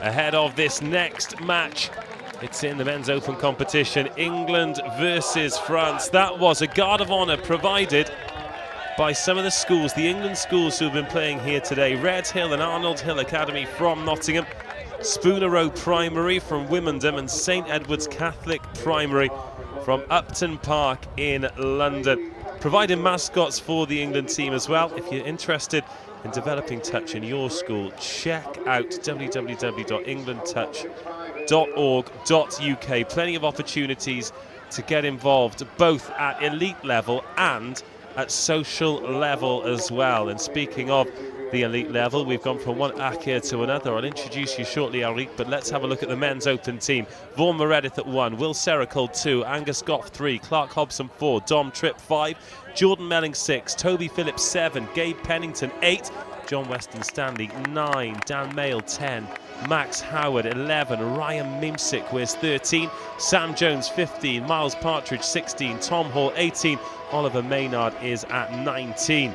ahead of this next match. It's in the men's open competition, England versus France. That was a guard of honour provided by some of the schools, the England schools who have been playing here today. Red Hill and Arnold Hill Academy from Nottingham, Spooner Row Primary from Wymondham, and St Edward's Catholic Primary from Upton Park in London. Providing mascots for the England team as well. If you're interested in developing touch in your school, check out www.englandtouch.org.uk. Plenty of opportunities to get involved, both at elite level and at social level as well. And speaking of the elite level, we've gone from one Akir to another. I'll introduce you shortly, Eric, but let's have a look at the men's open team. Vaughan Meredith at 1, Will Sericold 2, Angus Goff 3, Clark Hobson 4, Dom Tripp 5, Jordan Melling 6, Toby Phillips 7, Gabe Pennington 8, John Weston Stanley 9, Dan Mayle 10, Max Howard 11, Ryan Mimsik wears 13, Sam Jones 15, Miles Partridge 16, Tom Hall 18, Oliver Maynard is at 19.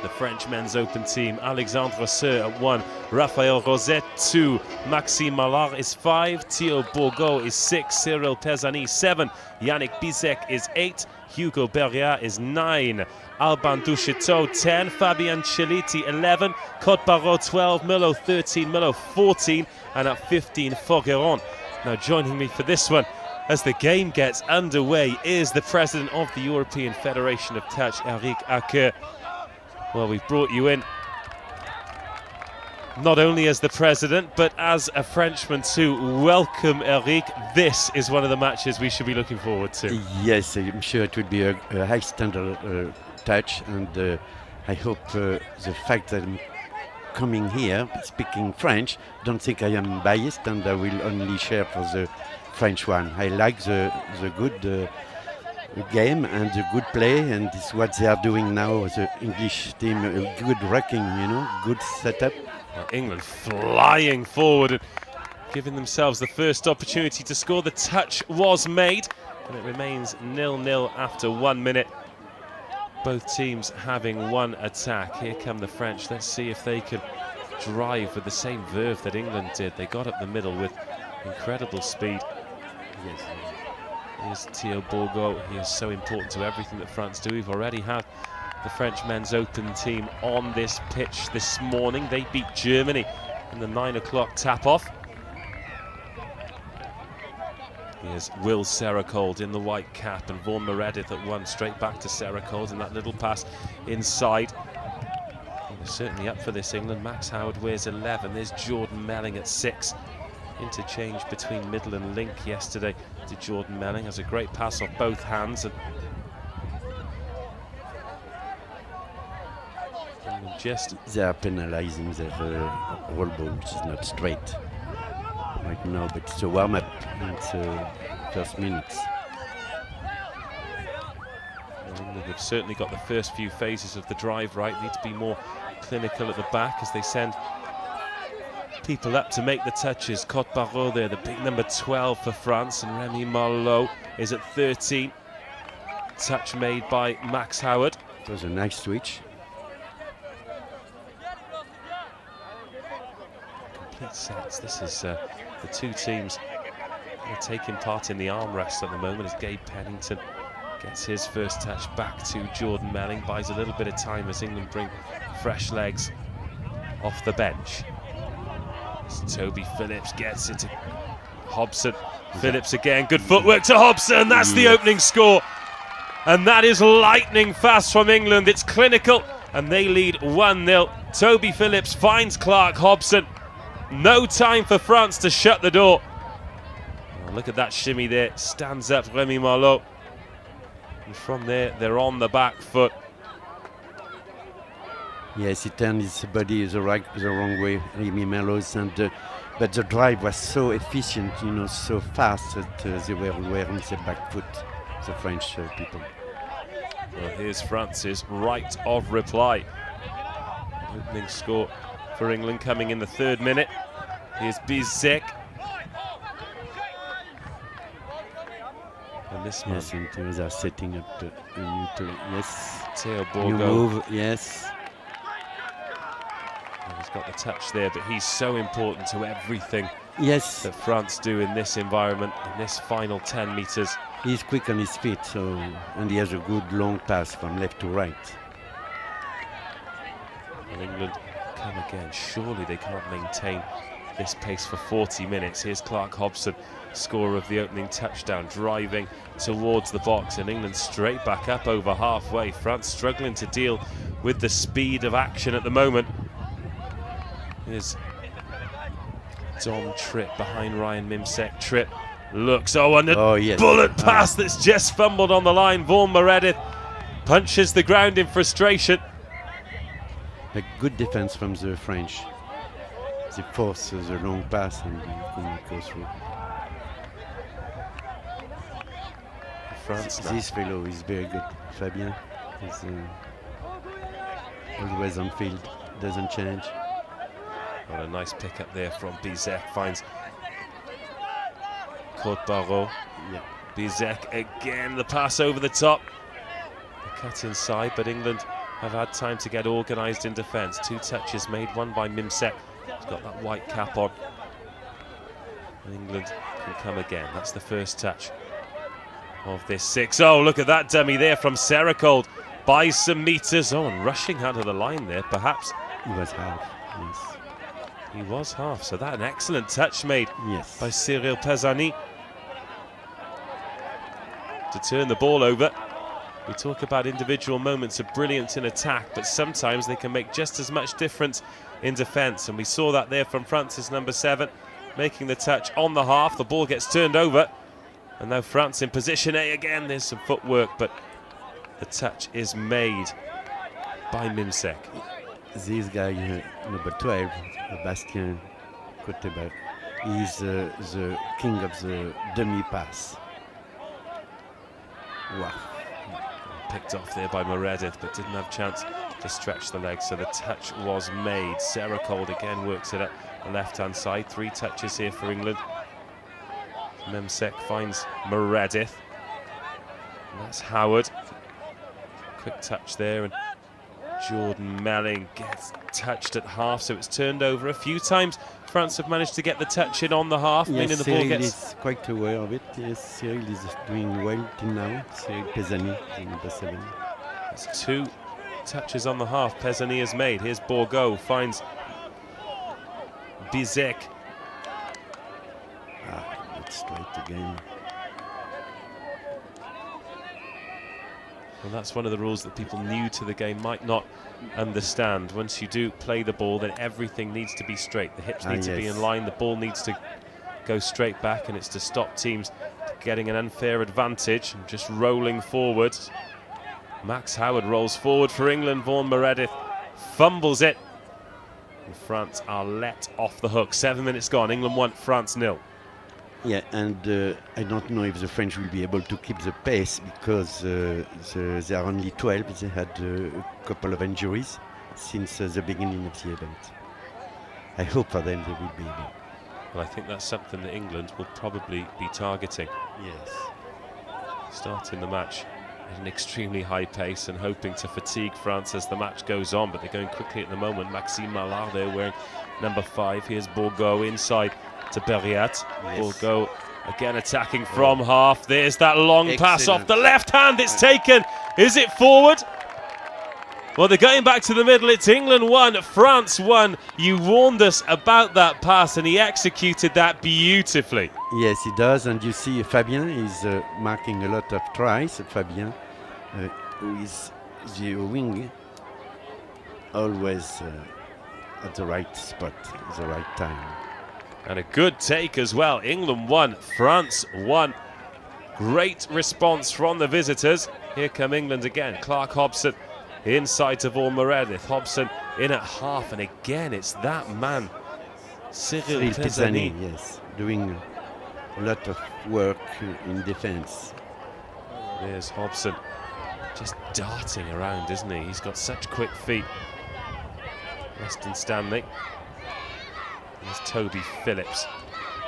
The French men's open team, Alexandre Seur at 1, Raphael Rosette 2, Maxime Mallard is 5, Theo Bourgault is 6, Cyril Pesani 7, Yannick Bizek is 8, Hugo Berriat is 9, Alban Ducheteau 10, Fabien Cheliti 11, Cote Barreau 12, Milo 13, Milo 14, and at 15, Fogueron. Now joining me for this one, as the game gets underway, is the president of the European Federation of Touch, Eric Akir. Well, we've brought you in not only as the president, but as a Frenchman too. Welcome, Eric. This is one of the matches we should be looking forward to. Yes, I'm sure it will be a high standard touch, and I hope the fact that I'm coming here speaking French, don't think I am biased, and I will only share for the French one. I like the good game and the good play, and it's what they are doing now. The English team, good wrecking, good setup. England flying forward and giving themselves the first opportunity to score. The touch was made, and it remains 0-0 after 1 minute. Both teams having one attack. Here come the French. Let's see if they can drive with the same verve that England did. They got up the middle with incredible speed. Yes. Here's Theo Bourgault. He is so important to everything that France do. We've already had the French men's open team on this pitch this morning. They beat Germany in the 9 o'clock tap-off. Here's Will Sericold in the white cap, and Vaughan Meredith at 1, straight back to Sericold, and that little pass inside. And they're certainly up for this, England. Max Howard wears 11. There's Jordan Melling at 6. Interchange between middle and link yesterday to Jordan Melling. Has a great pass off both hands, and just they are penalizing their roll ball, which is not straight right now, but it's a warm-up in the first minutes. They've certainly got the first few phases of the drive right. Need to be more clinical at the back as they send people up to make the touches. Cote Barreau there, the big number 12 for France, and Remy Marleau is at 13. Touch made by Max Howard. It was a nice switch. Complete sets. This is the two teams taking part in the arm wrestle at the moment, as Gabe Pennington gets his first touch back to Jordan Melling. Buys a little bit of time as England bring fresh off the bench. Toby Phillips gets it to Hobson. Phillips again, good footwork to Hobson. That's the opening score, and that is lightning fast from England. It's clinical, and they lead 1-0. Toby Phillips finds Clark Hobson. No time for France to shut the door. Oh, look at that shimmy there. Stands up Remy Marleau, and from there they're on the back foot. Yes, he turned his body the wrong way, Remy Marleau's, and but the drive was so efficient, so fast that they were wearing the back foot, the French people. Well, here's France's right of reply. Opening score for England coming in the 3rd minute. Here's Bizek. And this yes, and they are setting up the new yes. Theo New Bourgault. move, yes. He's got the touch there, but he's so important to everything Yes, that France do in this environment, in this final 10 metres. he's quick on his feet, and he has a good long pass from left to right. And England come again. Surely they can't maintain this pace for 40 minutes. Here's Clark Hobson, scorer of the opening touchdown, driving towards the box, and England straight back up over halfway. France struggling to deal with the speed of action at the moment. Here's Dom Tripp behind Ryan Mimsek. Tripp looks, and a Yes. bullet pass that's just fumbled on the line. Vaughan Meredith punches the ground in frustration. A good defense from the French. They force the long pass and he couldn't go through. France now. This fellow is very good. Fabien is always on field, doesn't change. What a nice pick up there from Bizek. Finds Cote-Barreau. Yeah. Bizek again, the pass over the top. The cut inside, but England have had time to get organised in defence. 2 touches made, one by Mimsek. He's got that white cap on. And England can come again. That's the first touch of this 6. Oh, look at that dummy there from Sericold. Buys some metres. Oh, and rushing out of the line there, perhaps. He was half, yes. He was half, so that an excellent touch made Yes. by Cyril Pezzani to turn the ball over. We talk about individual moments of brilliance in attack, but sometimes they can make just as much difference in defence, and we saw that there from France's number 7, making the touch on the half. The ball gets turned over, and now France in position A again. There's some footwork, but the touch is made by Mimsek. This guy, number 12, Bastien Cotebert, is the king of the dummy pass. Wow. Picked off there by Meredith, but didn't have chance to stretch the legs, so the touch was made. Sericold again works it at the left-hand side. 3 touches here for England. Mimsek finds Meredith. And that's Howard. Quick touch there, and Jordan Melling gets touched at half, so it's turned over a few times. France have managed to get the touch in on the half, meaning Yes, the ball Cyril gets... is quite aware of it. Yes, Cyril is doing well till now. Cyril Pezzani, the number 7. It's 2 touches on the half Pezzani has made. Here's Bourgault, finds Bizek. It's straight again. Well, that's one of the rules that people new to the game might not understand. Once you do play the ball, then everything needs to be straight. The hips need to be in line, the ball needs to go straight back, and it's to stop teams getting an unfair advantage and just rolling forward. Max Howard rolls forward for England. Vaughan Meredith fumbles it. And France are let off the hook. 7 minutes gone. England 1, France 0. Yeah, and I don't know if the French will be able to keep the pace because they are only 12. They had a couple of injuries since the beginning of the event. I hope for them they will be able. Well, I think that's something that England will probably be targeting. Yes. Starting the match at an extremely high pace and hoping to fatigue France as the match goes on, but they're going quickly at the moment. Maxime Mallard there wearing number 5. Here's Bourgault inside to Berriat. Yes. Bourgault again attacking from half. There's that long pass off the left hand. It's taken. Is it forward? Well, they're going back to the middle. It's England 1, France 1. You warned us about that pass, and he executed that beautifully. Yes, he does, and you see Fabien is marking a lot of tries. Fabien, who is the wing, always at the right spot, at the right time. And a good take as well. England 1, France 1. Great response from the visitors. Here come England again. Clark Hobson inside to Vaughan Meredith. Hobson in at half, and again it's that man, Cyril Pezzani. Yes, doing a lot of work in defense. There's Hobson, just darting around, isn't he? He's got such quick feet. Weston Stanley. There's Toby Phillips,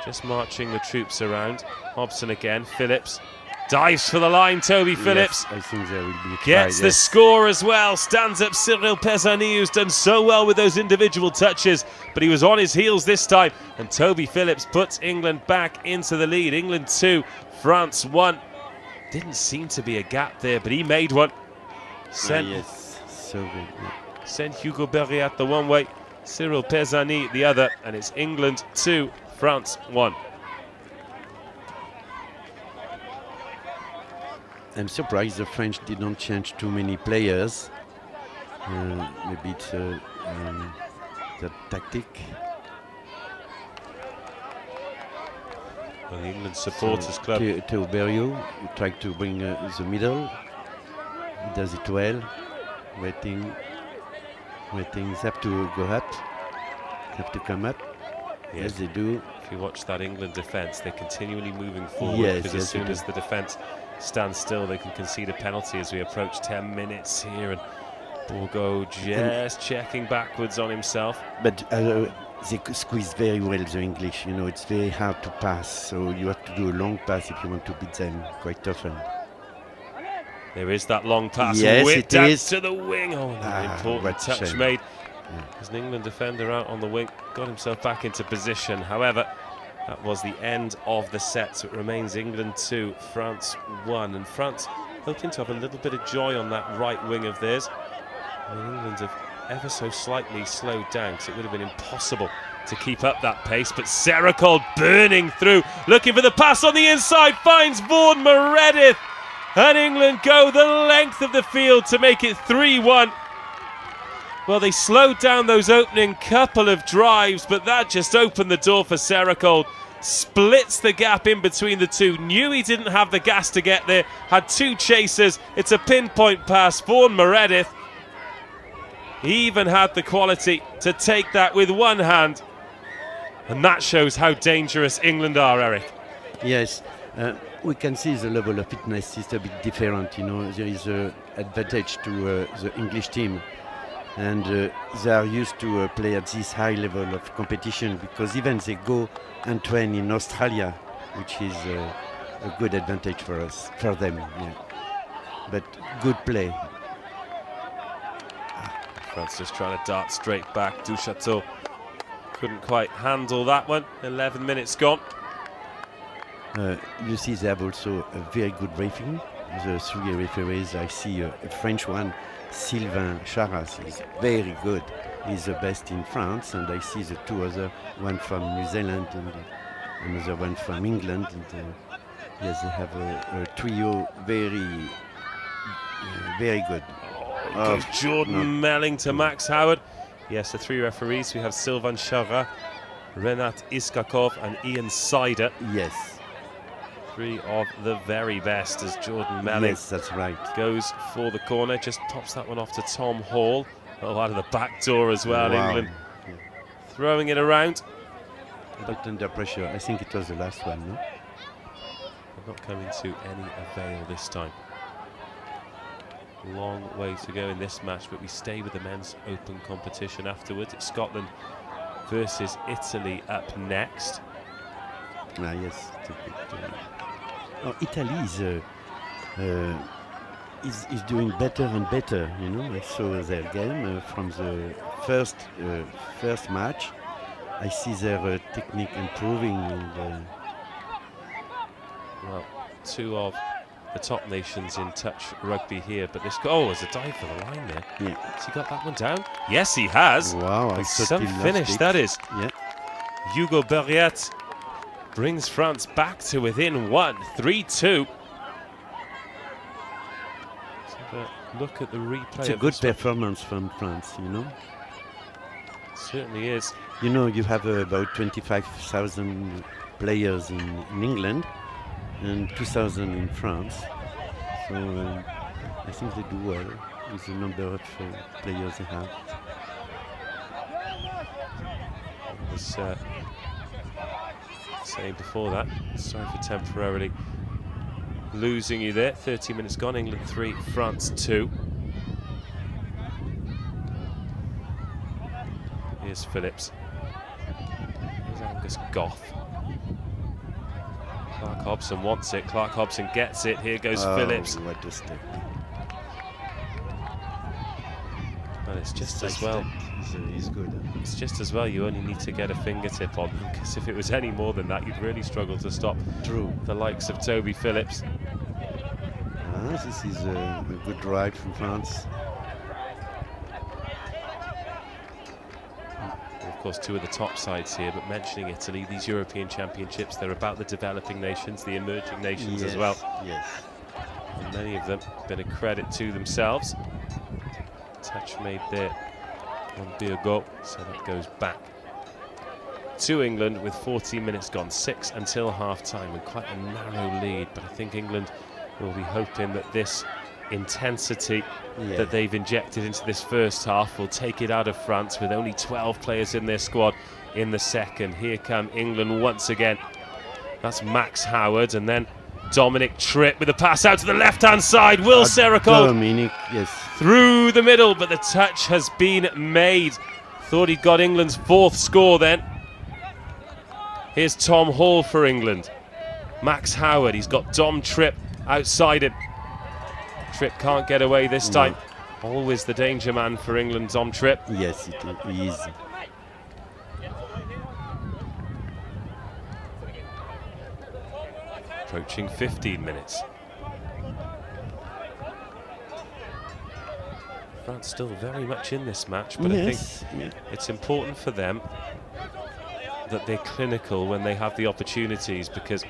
just marching the troops around. Hobson again, Phillips Dives for the line, Toby Phillips. Yes, I think there will be a try, Gets the yes. score as well. Stands up Cyril Pezzani, who's done so well with those individual touches, but he was on his heels this time. And Toby Phillips puts England back into the lead. England 2, France 1. Didn't seem to be a gap there, but he made one. Sent, Yes, so good. Yeah. sent Hugo Berriat the one way, Cyril Pezzani the other, and it's England 2, France 1. I'm surprised the French didn't change too many players. Maybe it's the tactic. Well, the England Supporters Club. Theo Berriot tried to bring the middle. He does it well. Waiting. Have to go up. Have to come up. Yes, they do. If you watch that England defence, they're continually moving forward, Yes, because yes, as soon they as the defence stands still, they can concede a penalty as we approach 10 minutes here. And Bourgault just checking backwards on himself. But they squeeze very well the English. You know, it's very hard to pass, so you have to do a long pass if you want to beat them quite often. There is that long pass, Yes, whipped it out is. to the wing. Oh, an important what touch shame. made. Yeah. As an England defender out on the wing, got himself back into position. However, that was the end of the set, so it remains England 2, France 1. And France hoping to have a little bit of joy on that right wing of theirs. I mean, England have ever so slightly slowed down, because it would have been impossible to keep up that pace. But Serakol burning through, looking for the pass on the inside, finds Vaughan Meredith. And England go the length of the field to make it 3-1. Well, they slowed down those opening couple of drives, but that just opened the door for Serakol. Splits the gap in between the two. Knew he didn't have the gas to get there. Had two chasers. It's a pinpoint pass. Vaughan Meredith. He even had the quality to take that with one hand. And that shows how dangerous England are, Eric. Yes, we can see the level of fitness is a bit different. You know, there is an advantage to the English team. And they are used to play at this high level of competition, because even they go and train in Australia, which is a good advantage for us, for them. Yeah. But good play. France just trying to dart straight back. Duchateau couldn't quite handle that one. 11 minutes gone. You see, they have also a very good briefing. The three referees, I see a French one, Sylvain Charras, is very good. He's the best in France, and I see the two other, one from New Zealand and another one from England. And yes, they have a trio very good. Goes Jordan Melling to Max Howard. Yes, the three referees. We have Sylvain Charras, Renat Iskakov and Ian Sider. Yes. Three of the very best as Jordan Melling Yes, that's right. goes for the corner, just pops that one off to Tom Hall. Oh, out of the back door as well, Wow. England Yeah. throwing it around. But under pressure, I think it was the last one, no? They're not coming to any avail this time. Long way to go in this match, but we stay with the men's open competition afterwards. It's Scotland versus Italy up next. Ah, yes. It's a bit, Italy is doing better and better. You know, I saw their game from the first match. I see their technique improving, and Well, two of the top nations in touch rugby here, but this there's a dive for the line there. yeah. Has he got that one down? Yes, he has. Wow, I And thought some he lost finish it. that is. Yeah. Hugo Berriat brings France back to within 1, 3-2. Let's have a look at the replay. It's a of good this one. performance from France, you know. Certainly is. You know, you have about 25,000 players in England and 2,000 in France. So I think they do well with the number of players they have. I was saying before that, sorry for temporarily losing you there. 30 minutes gone, England 3, France 2. Here's Phillips. Here's Angus Goff. Clark Hobson wants it. Clark Hobson gets it. Here goes Phillips. What a step. And it's just as well. He's good. It's just as well. You only need to get a fingertip on them, because if it was any more than that, you'd really struggle to stop True. the likes of Toby Phillips. This is a good ride from France. Of course, two of the top sides here, but mentioning Italy, these European Championships, they're about the developing nations, the emerging nations as well. Yes. And many of them, a bit of credit to themselves. Touch made there on Birgo, so that goes back to England with 14 minutes gone, 6 until half-time, and quite a narrow lead. But I think England will be hoping that this intensity that they've injected into this first half will take it out of France, with only 12 players in their squad in the second. Here come England once again. That's Max Howard, and then Dominic Tripp with a pass out to the left-hand side. Will Serracold Dominic, yes. through the middle, but the touch has been made. Thought he got England's 4th score then. Here's Tom Hall for England. Max Howard, he's got Dom Tripp outside him. Tripp can't get away this time. Always the danger man for England, Dom Tripp. Yes, he is. Approaching 15 minutes. France still very much in this match, but I think it's important for them that they're clinical when they have the opportunities, because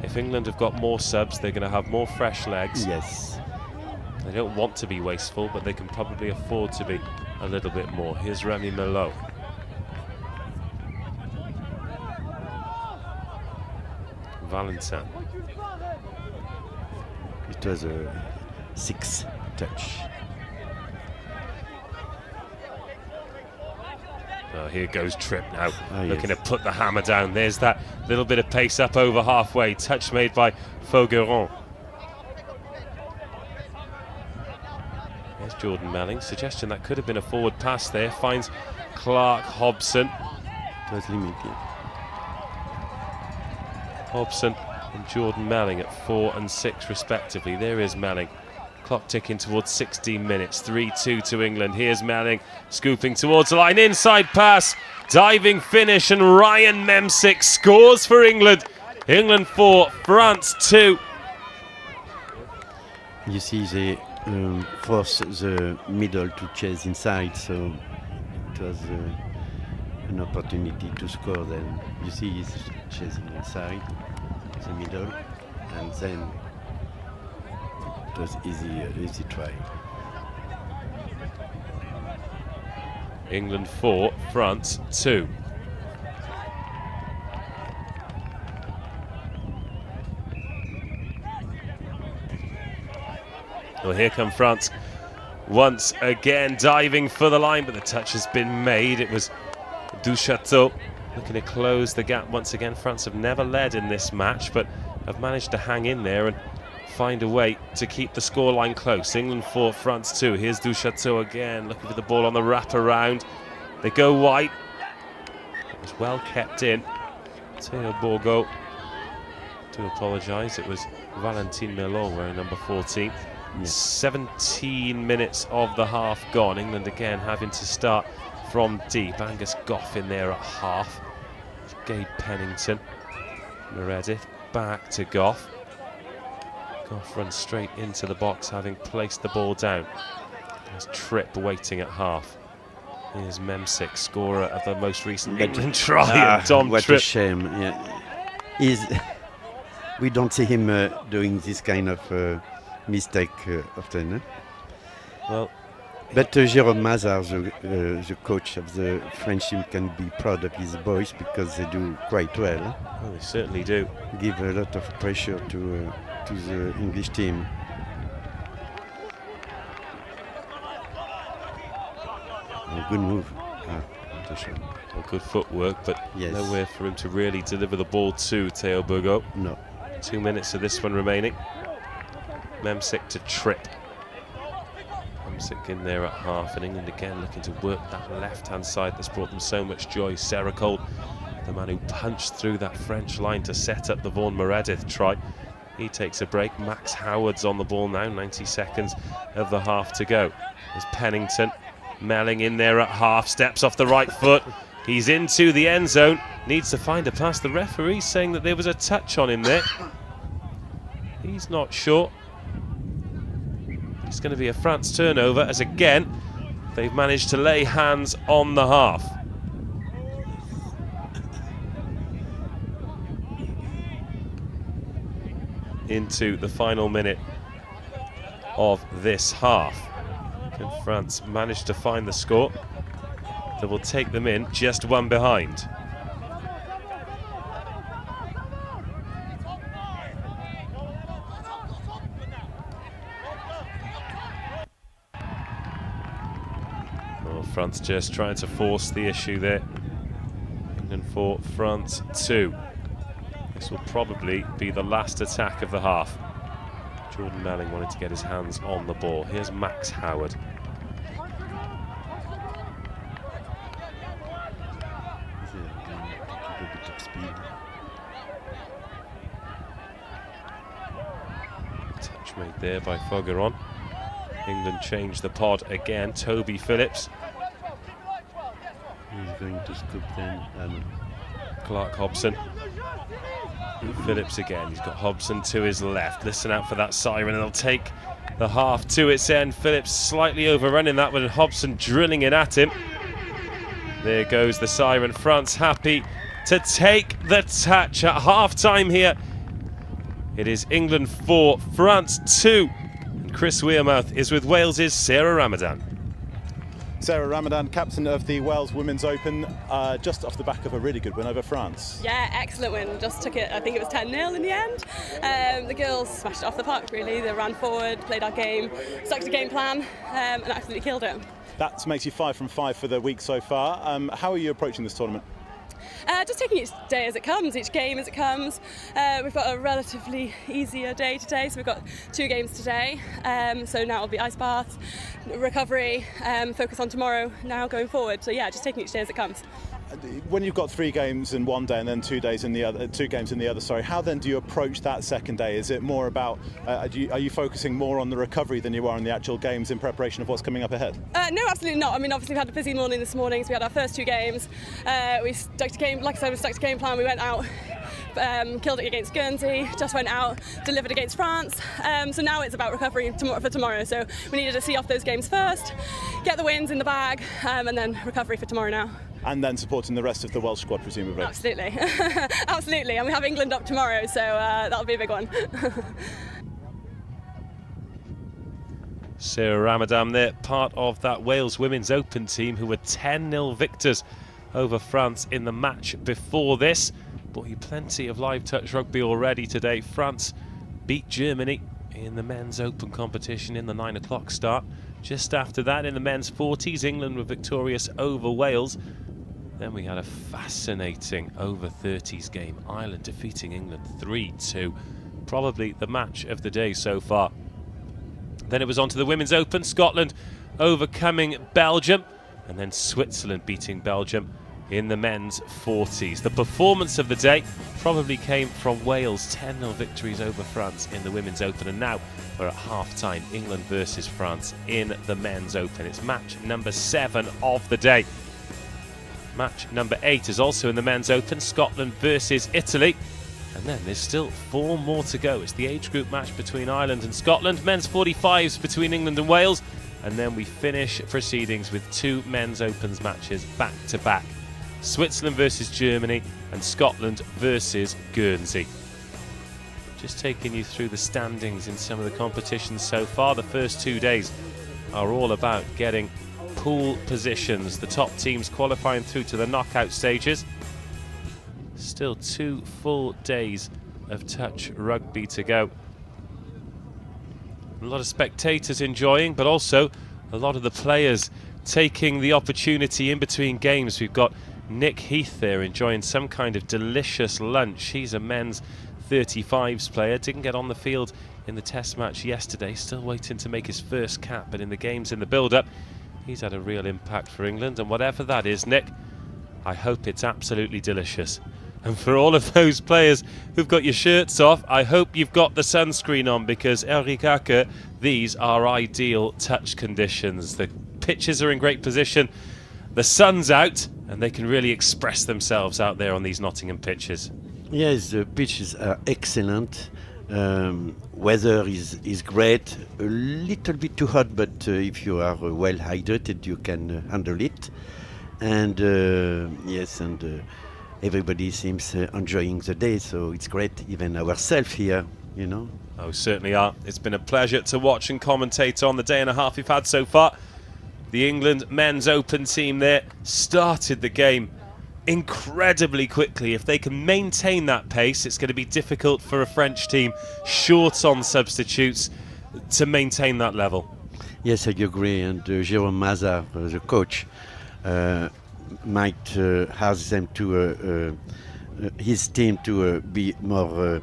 if England have got more subs, they're going to have more fresh legs. Yes. They don't want to be wasteful, but they can probably afford to be a little bit more. Here's Remy Melot. Valentin. It was a 6 touch. Oh, here goes Tripp now, looking to put the hammer down. There's that little bit of pace up over halfway. Touch made by Faugueron. There's Jordan Melling. Suggestion that could have been a forward pass there. Finds Clark Hobson. It was limited. Hobson and Jordan Melling at 4 and 6 respectively. There is Melling. Clock ticking towards 16 minutes. 3-2 to England. Here's Melling scooping towards the line. Inside pass. Diving finish, and Ryan Memsick scores for England. England 4, France 2. You see they force the middle to chase inside, so it was an opportunity to score then. You see he's chasing inside the middle, and then it was easy try. England 4, France 2. Well, here come France once again, diving for the line, but the touch has been made. It was Duchateau looking to close the gap once again. France have never led in this match, but have managed to hang in there and find a way to keep the scoreline close. England 4, France 2. Here's Duchateau again, looking for the ball on the wrap-around. They go wide. It was well kept in. Théo Bourgault, to apologise, it was Valentin Melot wearing number 14. 17 minutes of the half gone. England again having to start from deep. Angus Gough in there at half. Gabe Pennington. Meredith back to Gough. Gough runs straight into the box, having placed the ball down. There's Tripp waiting at half. Here's Memsick, scorer of the most recent England try. Dom what Tripp. A shame. We don't see him doing this kind of mistake often. Well, but Jérôme Mazard, the coach of the French team, can be proud of his boys because they do quite well. Well, they certainly do. Give a lot of pressure to the English team. A good move. Well, good footwork, but yes. Nowhere for him to really deliver the ball to Théo Bourgault. No. 2 minutes of this one remaining. Memsick to Tripp. Memsick in there at half, and England again looking to work that left-hand side that's brought them so much joy. Serracold the man who punched through that French line to set up the Vaughan Meredith try. He takes a break. Max Howard's on the ball now, 90 seconds of the half to go. There's Pennington, Melling in there at half, steps off the right foot. He's into the end zone, needs to find a pass. The referee's saying that there was a touch on him there. He's not sure. It's going to be a France turnover, as again, they've managed to lay hands on the half. Into the final minute of this half. Can France manage to find the score that will take them in just one behind? Well, France just trying to force the issue there. England 4, France 2. This will probably be the last attack of the half. Jordan Melling wanted to get his hands on the ball. Here's Max Howard. Touch made there by Fogeron. England changed the pod again. Toby Phillips. He's going to scoop then. Clark Hobson. Phillips again. He's got Hobson to his left. Listen out for that siren, and they'll take the half to its end. Phillips slightly overrunning that one, and Hobson drilling it at him. There goes the siren. France happy to take the touch at half-time here. It is England 4, France 2. And Chris Wearmouth is with Wales's Sarah Ramadan. Sarah Ramadan, captain of the Wales Women's Open, just off the back of a really good win over France. Yeah, excellent win. Just took it, I think it was 10-0 in the end. The girls smashed it off the park, really. They ran forward, played our game, stuck to game plan, and absolutely killed it. That makes you 5 from 5 for the week so far. How are you approaching this tournament? Just taking each day as it comes, each game as it comes. We've got a relatively easier day today, so we've got 2 games today. So now it'll be ice bath, recovery, focus on tomorrow now going forward. So yeah, just taking each day as it comes. When you've got 3 games in one day and then 2 games in the other, sorry, how then do you approach that second day? Is it more about, are you focusing more on the recovery than you are on the actual games in preparation of what's coming up ahead? No, absolutely not. I mean, obviously we had a busy morning this morning, so we had our first 2 games. We stuck to game, like I said, we stuck to game plan. We went out, killed it against Guernsey, just went out, delivered against France. So now it's about recovery for tomorrow. So we needed to see off those games first, get the wins in the bag, and then recovery for tomorrow now. And then supporting the rest of the Welsh squad, presumably. Absolutely. Absolutely. And we have England up tomorrow, so that'll be a big one. Sarah Ramadan there, part of that Wales Women's Open team who were 10-0 victors over France in the match before this. Boy, plenty of live touch rugby already today. France beat Germany in the men's Open competition in the 9 o'clock start. Just after that, in the men's 40s, England were victorious over Wales. Then we had a fascinating over 30s game. Ireland defeating England 3-2. Probably the match of the day so far. Then it was on to the Women's Open. Scotland overcoming Belgium. And then Switzerland beating Belgium in the men's 40s. The performance of the day probably came from Wales' 10-0 victories over France in the Women's Open. And now we're at half-time. England versus France in the men's Open. It's match number 7 of the day. Match number 8 is also in the men's Open, Scotland versus Italy. And then there's still 4 more to go. It's the age group match between Ireland and Scotland, men's 45s between England and Wales, and then we finish proceedings with 2 men's Opens matches back to back. Switzerland versus Germany and Scotland versus Guernsey. Just taking you through the standings in some of the competitions so far. The first 2 days are all about getting pool positions, the top teams qualifying through to the knockout stages. Still 2 full days of touch rugby to go. A lot of spectators enjoying, but also a lot of the players taking the opportunity in between games. We've got Nick Heath there enjoying some kind of delicious lunch. He's a men's 35s player, didn't get on the field in the test match yesterday, still waiting to make his first cap, but in the games in the build-up he's had a real impact for England, and whatever that is, Nick, I hope it's absolutely delicious. And for all of those players who've got your shirts off, I hope you've got the sunscreen on, because Ulrich Acker, these are ideal touch conditions. The pitches are in great position, the sun's out, and they can really express themselves out there on these Nottingham pitches. Yes, the pitches are excellent. Weather is great. A little bit too hot, but if you are well hydrated, you can handle it. And yes, and everybody seems enjoying the day, so it's great. Even ourselves here, you know. Oh, certainly are. It's been a pleasure to watch and commentate on the day and a half we've had so far. The England men's open team there started the game incredibly quickly. If they can maintain that pace, it's going to be difficult for a French team short on substitutes to maintain that level. Yes, I agree. And Jérôme Mazard, the coach, might ask them to his team to be more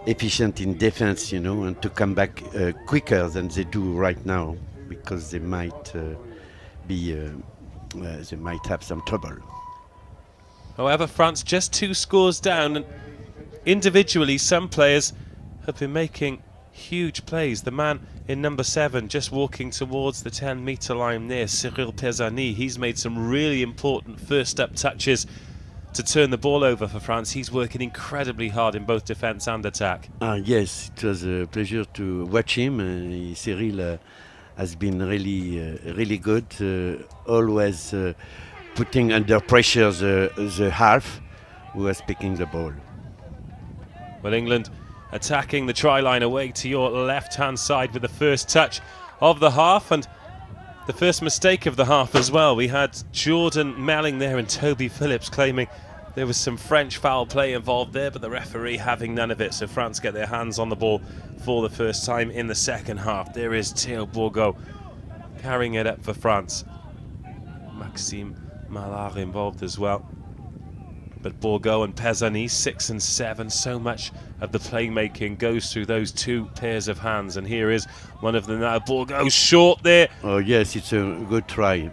efficient in defense, you know, and to come back quicker than they do right now, because they might they might have some trouble. However, France just 2 scores down, and individually some players have been making huge plays. The man in number 7 just walking towards the 10-metre line there, Cyril Pezzani, he's made some really important first up touches to turn the ball over for France. He's working incredibly hard in both defence and attack. Yes, it was a pleasure to watch him. Cyril has been really good, always putting under pressure the half who was picking the ball. Well, England attacking the try line away to your left-hand side with the first touch of the half, and the first mistake of the half as well. We had Jordan Melling there and Toby Phillips claiming there was some French foul play involved there, but the referee having none of it, so France get their hands on the ball for the first time in the second half. There is Théo Bourgault carrying it up for France. Maxime Mallard involved as well. But Bourgault and Pezzani, 6 and 7, so much of the playmaking goes through those 2 pairs of hands. And here is one of them now. Bourgault short there. Oh yes, it's a good try.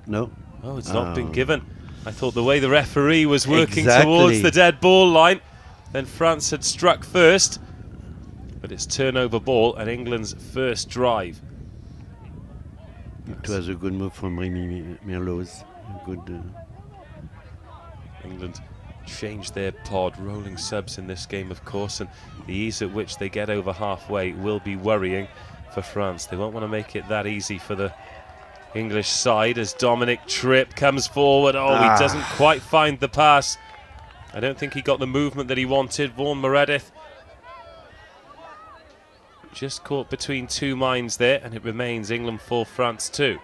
No? Oh, it's not been given. I thought the way the referee was working Exactly. towards the dead ball line, then France had struck first. But it's turnover ball and England's first drive. It was a good move from Rémi Merloz. Good. England changed their pod, rolling subs in this game, of course, and the ease at which they get over halfway will be worrying for France. They won't want to make it that easy for the English side as Dominic Tripp comes forward. Oh, he doesn't quite find the pass. I don't think he got the movement that he wanted. Vaughan Meredith just caught between 2 minds there, and it remains England 4, France 2.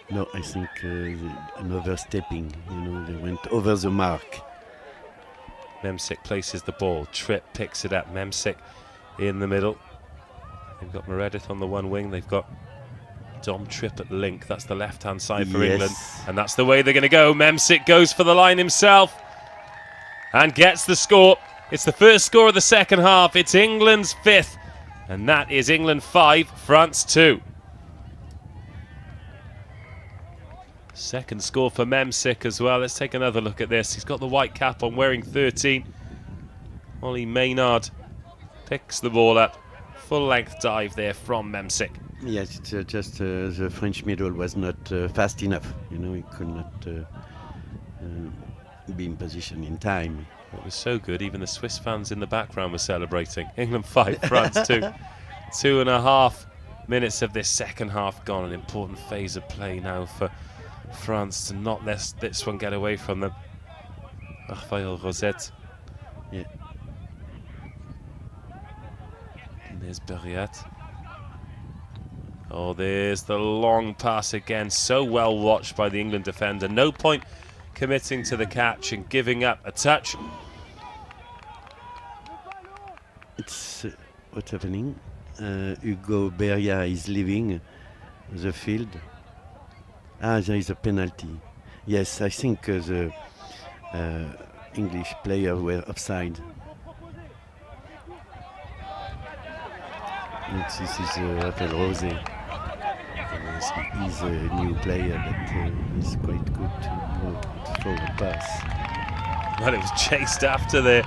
No, I think an overstepping. You know, they went over the mark. Memsik places the ball. Tripp picks it up. Memsik in the middle. They've got Meredith on the one wing. They've got Dom Tripp at link. That's the left-hand side for England. And that's the way they're going to go. Memsik goes for the line himself and gets the score. It's the first score of the second half. It's England's 5th. And that is England 5, France 2. Second score for Memsik as well. Let's take another look at this. He's got the white cap on, wearing 13. Ollie Maynard picks the ball up. Full-length dive there from Memsik. Yes, it's just the French middle was not fast enough. You know, he could not be in position in time. It was so good, even the Swiss fans in the background were celebrating. England 5, France 2. 2.5 minutes of this second half gone. An important phase of play now for France to not let this one get away from them. Raphael Rosette. Yeah. And there's Berriat. Oh, there's the long pass again. So well watched by the England defender. No point committing to the catch and giving up a touch. It's what's happening. Hugo Beria is leaving the field. There is a penalty. Yes, I think the English players were offside. This is Raphael Rose. He's a new player, but he's quite good to forward pass. Well, it was chased after there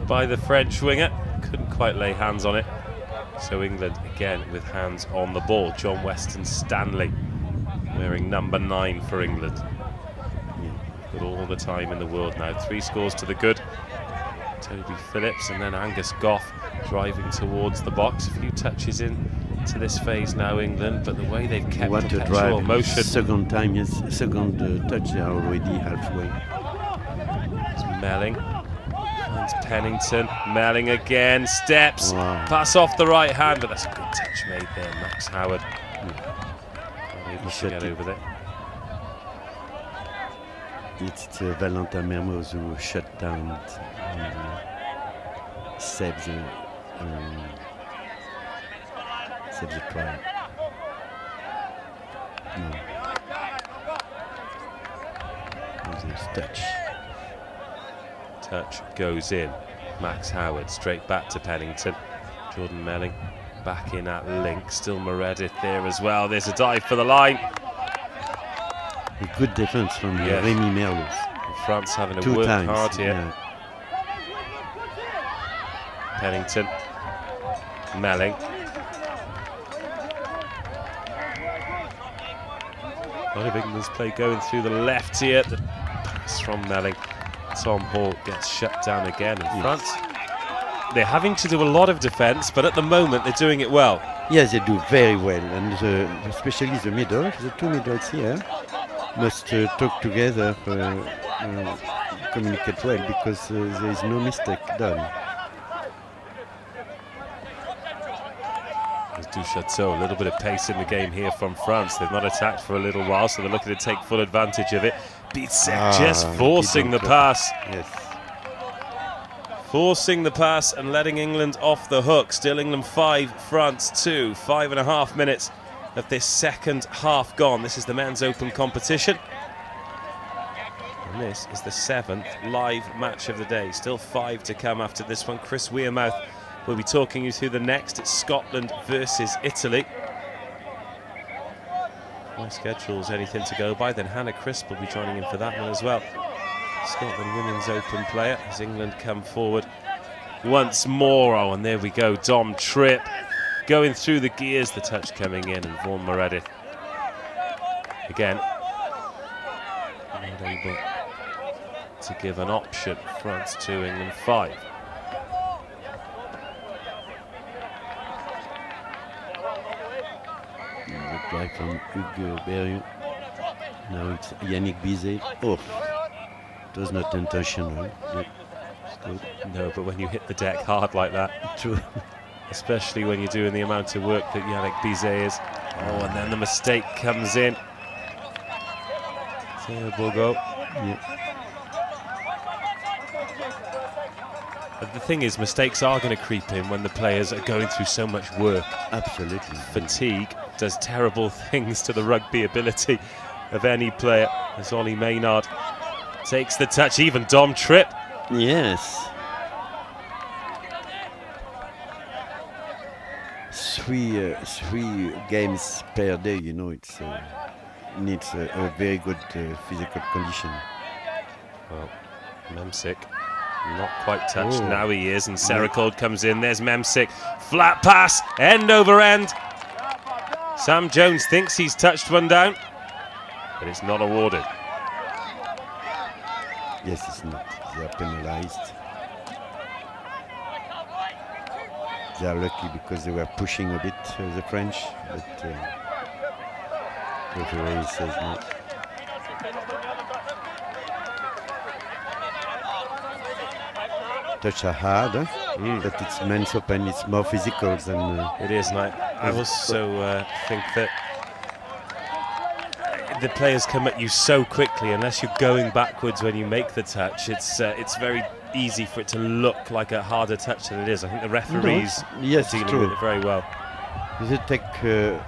by the French winger. Couldn't quite lay hands on it. So England again with hands on the ball. John Weston Stanley wearing number 9 for England. Got all the time in the world now. 3 scores to the good. Toby Phillips and then Angus Goff driving towards the box. A few touches in to this phase now, England, but the way they've kept Want to perpetual drive motion. second time, yes, second touch, they are already halfway. It's Melling finds Pennington. Melling again, steps, Wow. pass off the right hand, but that's a good touch made there. Max Howard able to get over there. It's Valentin Mermoz who shut down and saves the try. No. There's touch. Touch goes in. Max Howard straight back to Pennington. Jordan Melling back in at link. Still Meredith there as well. There's a dive for the line. A good defense from Yes. Rémi Merlos. France having to 2 work times. hard here. Yeah. Pennington. Melling. A lot of England's play going through the left here. The pass from Melling. Tom Hall gets shut down again. And France, they're having to do a lot of defence, but at the moment they're doing it well. Yes, they do very well, and especially the middle. The 2 middles here must talk together, communicate well, because there is no mistake done. There's Duchateau, a little bit of pace in the game here from France. They've not attacked for a little while, so they're looking to take full advantage of it. Bietzek just forcing the pass. Yes. Forcing the pass and letting England off the hook. Still England 5, France 2. 5.5 minutes of this second half gone. This is the men's open competition. And this is the 7th live match of the day. Still 5 to come after this one. Chris Wearmouth will be talking you through the next. It's Scotland versus Italy. My schedule's anything to go by, then Hannah Crisp will be joining in for that one as well. Scotland Women's Open player as England come forward once more. Oh, and there we go. Dom Tripp going through the gears, the touch coming in, and Vaughan Meredith again not able to give an option. France 2, England 5. The try from Hugues Berriot. Now it's Yannick Bizet. Oh, it was not intentional. Yeah, it's good. No, but when you hit the deck hard like that, True. especially when you're doing the amount of work that Yannick Bizet is. Oh, and then the mistake comes in. Terrible goal. Yeah. But the thing is, mistakes are going to creep in when the players are going through so much work. Absolutely. Fatigue does terrible things to the rugby ability of any player. As Ollie Maynard takes the touch, even Dom Tripp. Yes. Three games per day, you know, it's needs a very good physical condition. Well, Memsick not quite touched. Oh. Now he is, and Sericold comes in. There's Memsick. Flat pass, end over end. Sam Jones thinks he's touched one down, but it's not awarded. Yes, it's not. They are penalized. They are lucky because they were pushing a bit, the French, but the referee says no. Touch are hard, but it's men's open, it's more physical than... It is, and I also think that the players come at you so quickly. Unless you're going backwards when you make the touch, it's very easy for it to look like a harder touch than it is. I think the referees Yes, are dealing true. with it very well. They take, you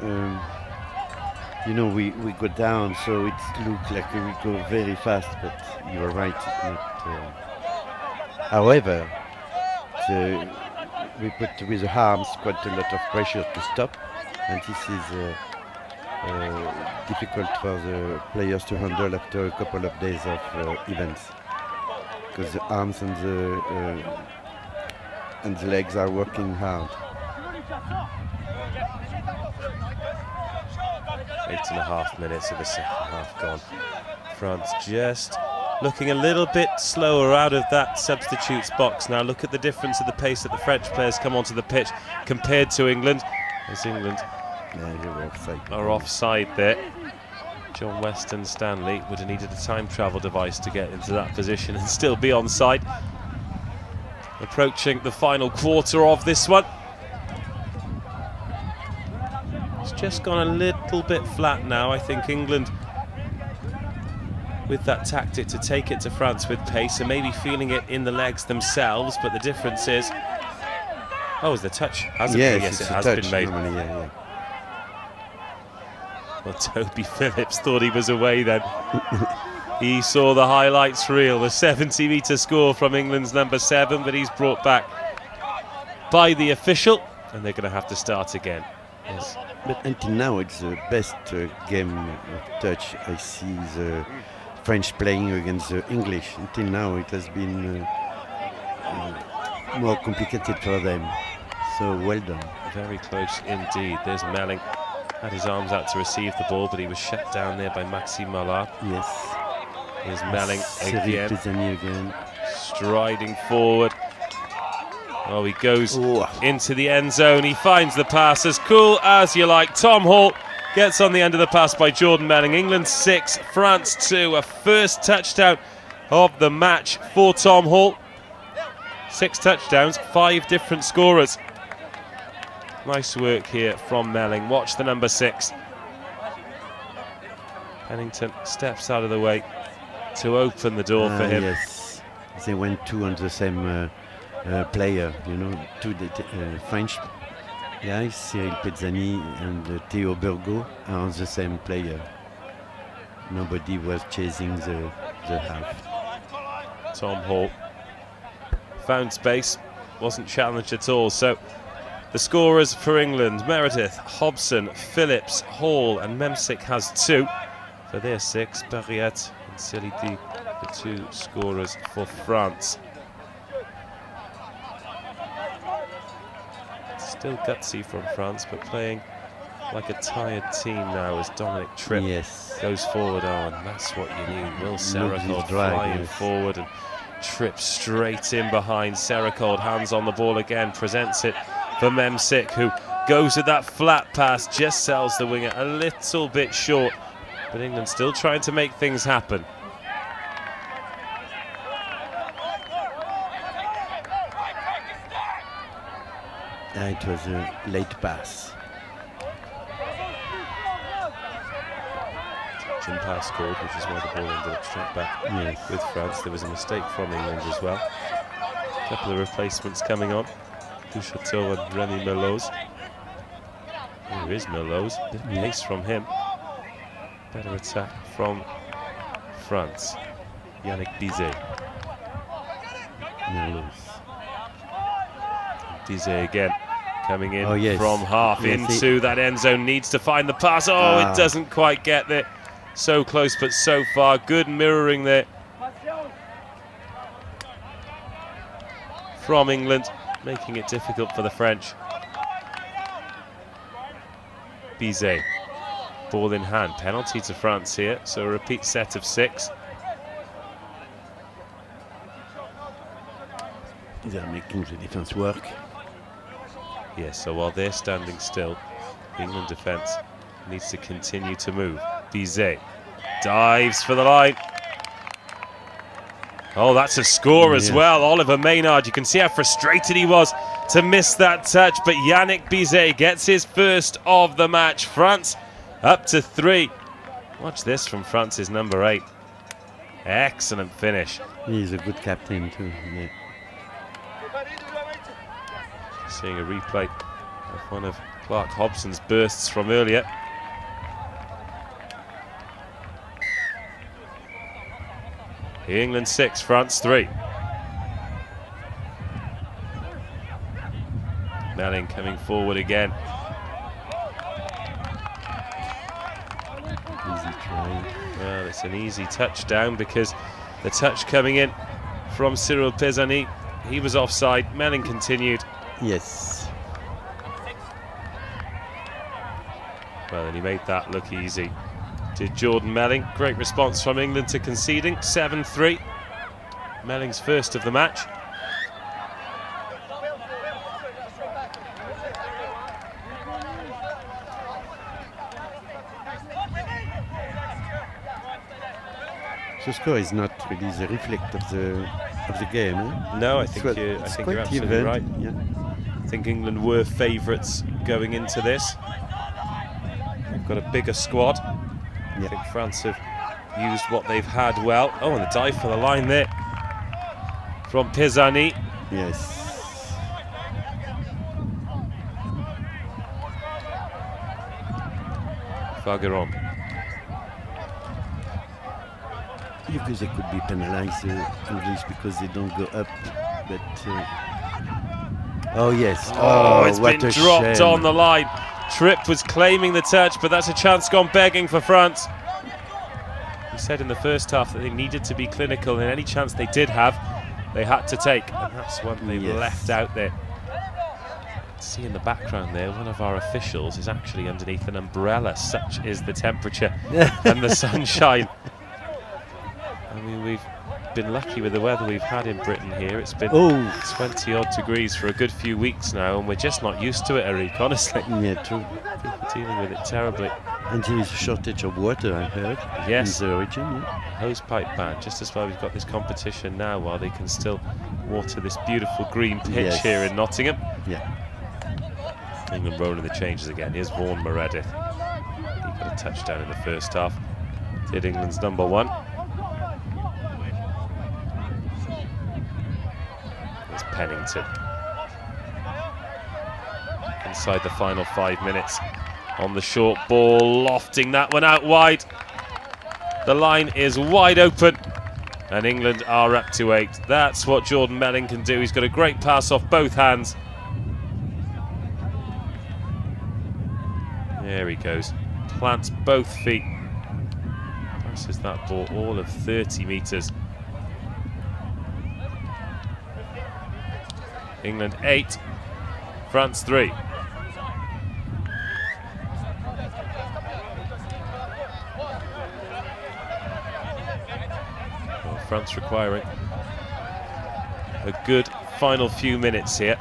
know, we go down, so it looks like we go very fast, but you are right, it's not... However, we put with the arms quite a lot of pressure to stop, and this is difficult for the players to handle after a couple of days of events, because the arms and the legs are working hard. 8.5 minutes of the second half gone. France just looking a little bit slower out of that substitutes box. Now look at the difference of the pace that the French players come onto the pitch compared to England, as England are offside there. John Weston Stanley would have needed a time travel device to get into that position and still be onside. Approaching the final quarter of this one. It's just gone a little bit flat now. I think England, with that tactic to take it to France with pace and maybe feeling it in the legs themselves, but the difference is, is the touch hasn't been? Yes, it has been made. Normally, yeah. Well, Toby Phillips thought he was away then. He saw the highlights reel, the 70-metre score from England's number 7, but he's brought back by the official, and they're going to have to start again. Yes. But until now, it's the best game of touch I see the French playing against the English. Until now, it has been more complicated for them. So well done. Very close indeed. There's Melling. Had his arms out to receive the ball, but he was shut down there by Maxime Mallard. Yes. Here's Melling again. Striding forward. Oh, he goes into the end zone. He finds the pass as cool as you like. Tom Hall gets on the end of the pass by Jordan Melling. England 6, France 2. A first touchdown of the match for Tom Hall. 6 touchdowns, 5 different scorers. Nice work here from Melling. Watch the number 6. Pennington steps out of the way to open the door for him. Yes, they went 2 on the same player, 2 French guys, Cyril Pezzani and Théo Burgot are on the same player. Nobody was chasing the half. Tom Hall found space, wasn't challenged at all. So the scorers for England: Meredith, Hobson, Phillips, Hall, and Memsik has 2 for their 6. Barriette and Selidi, the 2 scorers for France. Still gutsy from France, but playing like a tired team now as Dominic Tripp goes forward. And that's what you need. Will Serracold flying forward, and Tripp straight in behind. Serracold, hands on the ball again, presents it for Memsik, who goes with that flat pass, just sells the winger a little bit short, but England still trying to make things happen. It was a late pass. Jim pass scored, which is why the ball ended up straight back with France. There was a mistake from England as well. A couple of replacements coming on. Duchateau and Remy Merloz. Here is Merloz. Bit of pace from him. Better attack from France. Yannick Bizet. Merloz. Bizet again. Coming in from half into that end zone. Needs to find the pass. It doesn't quite get there. So close, but so far. Good mirroring there from England, making it difficult for the French. Bizet, ball in hand. Penalty to France here, so a repeat set of 6. They're making the defense work. Yes, so while they're standing still, the England defence needs to continue to move. Bizet dives for the line. That's a score as well. Oliver Maynard, you can see how frustrated he was to miss that touch, but Yannick Bizet gets his first of the match. France up to 3. Watch this from France's number 8. Excellent finish. He's a good captain too. Yeah. Seeing a replay of one of Clark Hobson's bursts from earlier. England 6, France 3. Melling coming forward again. Easy try. Well, it's an easy touchdown because the touch coming in from Cyril Pisani, he was offside. Melling continued. Yes. Well, and he made that look easy. Did Jordan Melling. Great response from England to conceding. 7-3. Melling's first of the match. The score is not really the reflect of the game. Eh? No, I It's think quite- you're it's absolutely quite even, right. Yeah. I think England were favourites going into this. They've got a bigger squad. Yeah. I think France have used what they've had well. Oh, and the dive for the line there from Pisani. Yes. Fageron. Because they could be penalized, English, because they don't go up. But oh yes. Oh, it's what been a dropped shame. on the line. Tripp was claiming the touch, but that's a chance gone begging for France. He said in the first half that they needed to be clinical, and any chance they did have, they had to take. And that's one they've Yes. left out there. See in the background there, one of our officials is actually underneath an umbrella. Such is the temperature and the sunshine. I mean, we've been lucky with the weather we've had in Britain here. It's been 20 odd degrees for a good few weeks now, and we're just not used to it, Eric, honestly. Yeah, true. People dealing with it terribly. And there is a shortage of water, I heard. Yes. In the region. Yeah. Hosepipe ban, just as well we've got this competition now while they can still water this beautiful green pitch Yes. here in Nottingham. Yeah. England rolling the changes again. Here's Vaughan Meredith. He got a touchdown in the first half. Did England's number one. There's Pennington. Inside the final 5 minutes. On the short ball, lofting that one out wide. The line is wide open. And England are up to 8. That's what Jordan Melling can do. He's got a great pass off both hands. There he goes. Plants both feet. Passes that ball all of 30 metres. England 8, France 3. Well, France requiring a good final few minutes here.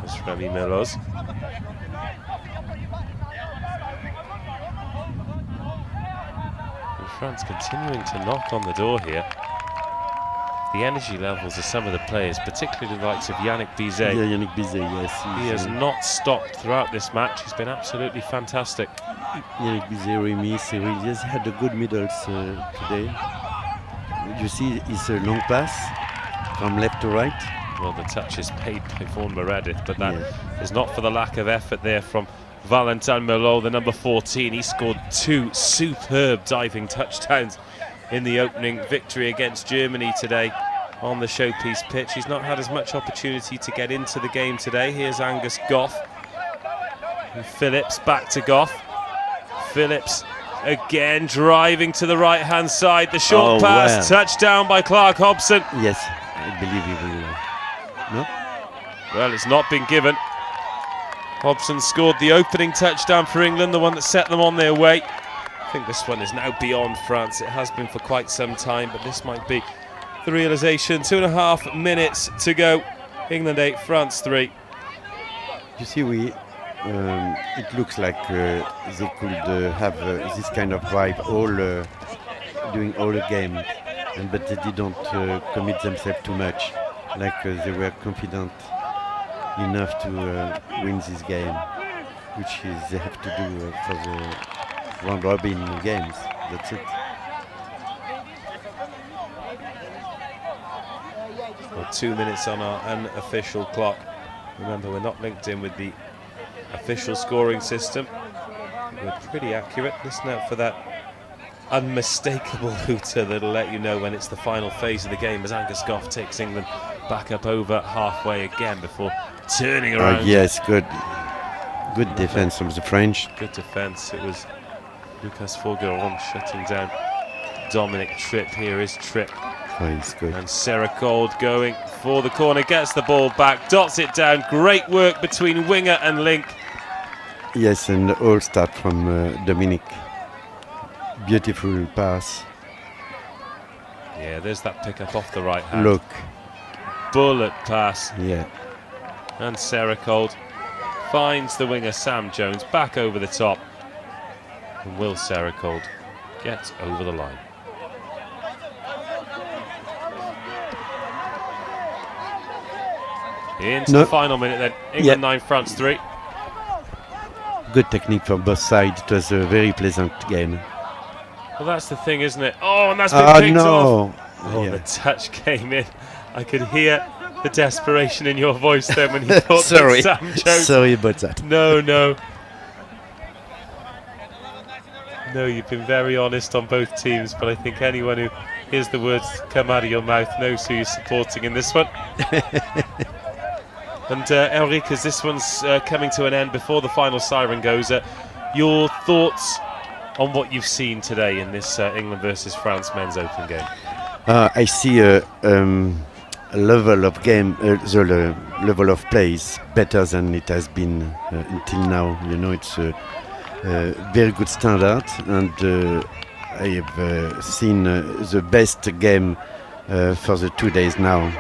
That's Remy Meloz. And France continuing to knock on the door here. The energy levels of some of the players, particularly the likes of Yannick Bizet. Yeah, Yannick Bizet, yes. He has not stopped throughout this match. He's been absolutely fantastic. Yannick Bizet, Remy, Cyril, yes, had a good middles today. You see his long pass from left to right. Well, the touch is paid by Vaughan Meredith, but that Yeah. is not for the lack of effort there from Valentin Melot, the number 14. He scored 2 superb diving touchdowns in the opening victory against Germany today on the showpiece pitch. He's not had as much opportunity to get into the game today. Here's Angus Goff. And Phillips back to Goff. Phillips again driving to the right-hand side. The short pass, touchdown by Clark Hobson. Yes, I believe he will. No? Well, it's not been given. Hobson scored the opening touchdown for England, the one that set them on their way. I think this one is now beyond France. It has been for quite some time, but this might be the realisation. 2.5 minutes to go. England 8, France 3. You see, it looks like they could have this kind of vibe during all the game, but they didn't commit themselves too much. Like they were confident enough to win this game, which is they have to do for the round robin games. That's it. Well, 2 minutes on our unofficial clock. Remember, we're not linked in with the official scoring system. We're pretty accurate. Listen out for that unmistakable hooter that'll let you know when it's the final phase of the game, as Angus Goff takes England back up over halfway again before turning around. Yes, good defense from the French. Good defence. It was Lucas Forgeron shutting down Dominic Tripp. Here is Tripp. Oh, he's good. And Sericold going for the corner, gets the ball back, dots it down. Great work between winger and link. Yes, and all start from Dominic. Beautiful pass. Yeah, there's that pick up off the right hand. Look. Bullet pass. Yeah. And Sericold finds the winger Sam Jones back over the top. And Will Sericold gets over the line. Into the final minute then. England 9, France 3. Good technique from both sides. It was a very pleasant game. Well, that's the thing, isn't it? Oh, and that's been picked off. Oh, the touch came in. I could hear the desperation in your voice then when you thought Sorry. that Sam Jones... Sorry about that. No. No, you've been very honest on both teams, but I think anyone who hears the words come out of your mouth knows who you're supporting in this one. And Elric, as this one's coming to an end before the final siren goes, your thoughts on what you've seen today in this England versus France Men's Open game? I see a level of game, the level of play is better than it has been until now. You know, it's a very good standard, and I have seen the best game for the 2 days now,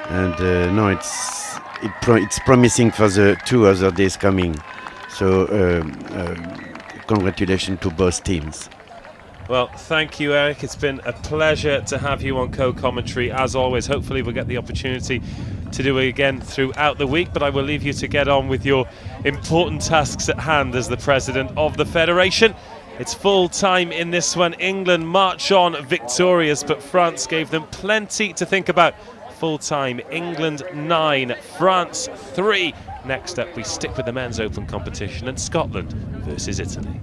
and no, it's promising for the 2 other days coming. So congratulations to both teams. Well, thank you, Eric. It's been a pleasure to have you on co-commentary as always. Hopefully we'll get the opportunity to do it again throughout the week, but I will leave you to get on with your important tasks at hand as the president of the federation. It's full time in this one. England march on victorious, but France gave them plenty to think about. Full time, England 9, France 3. Next up, we stick with the Men's Open competition and Scotland versus Italy.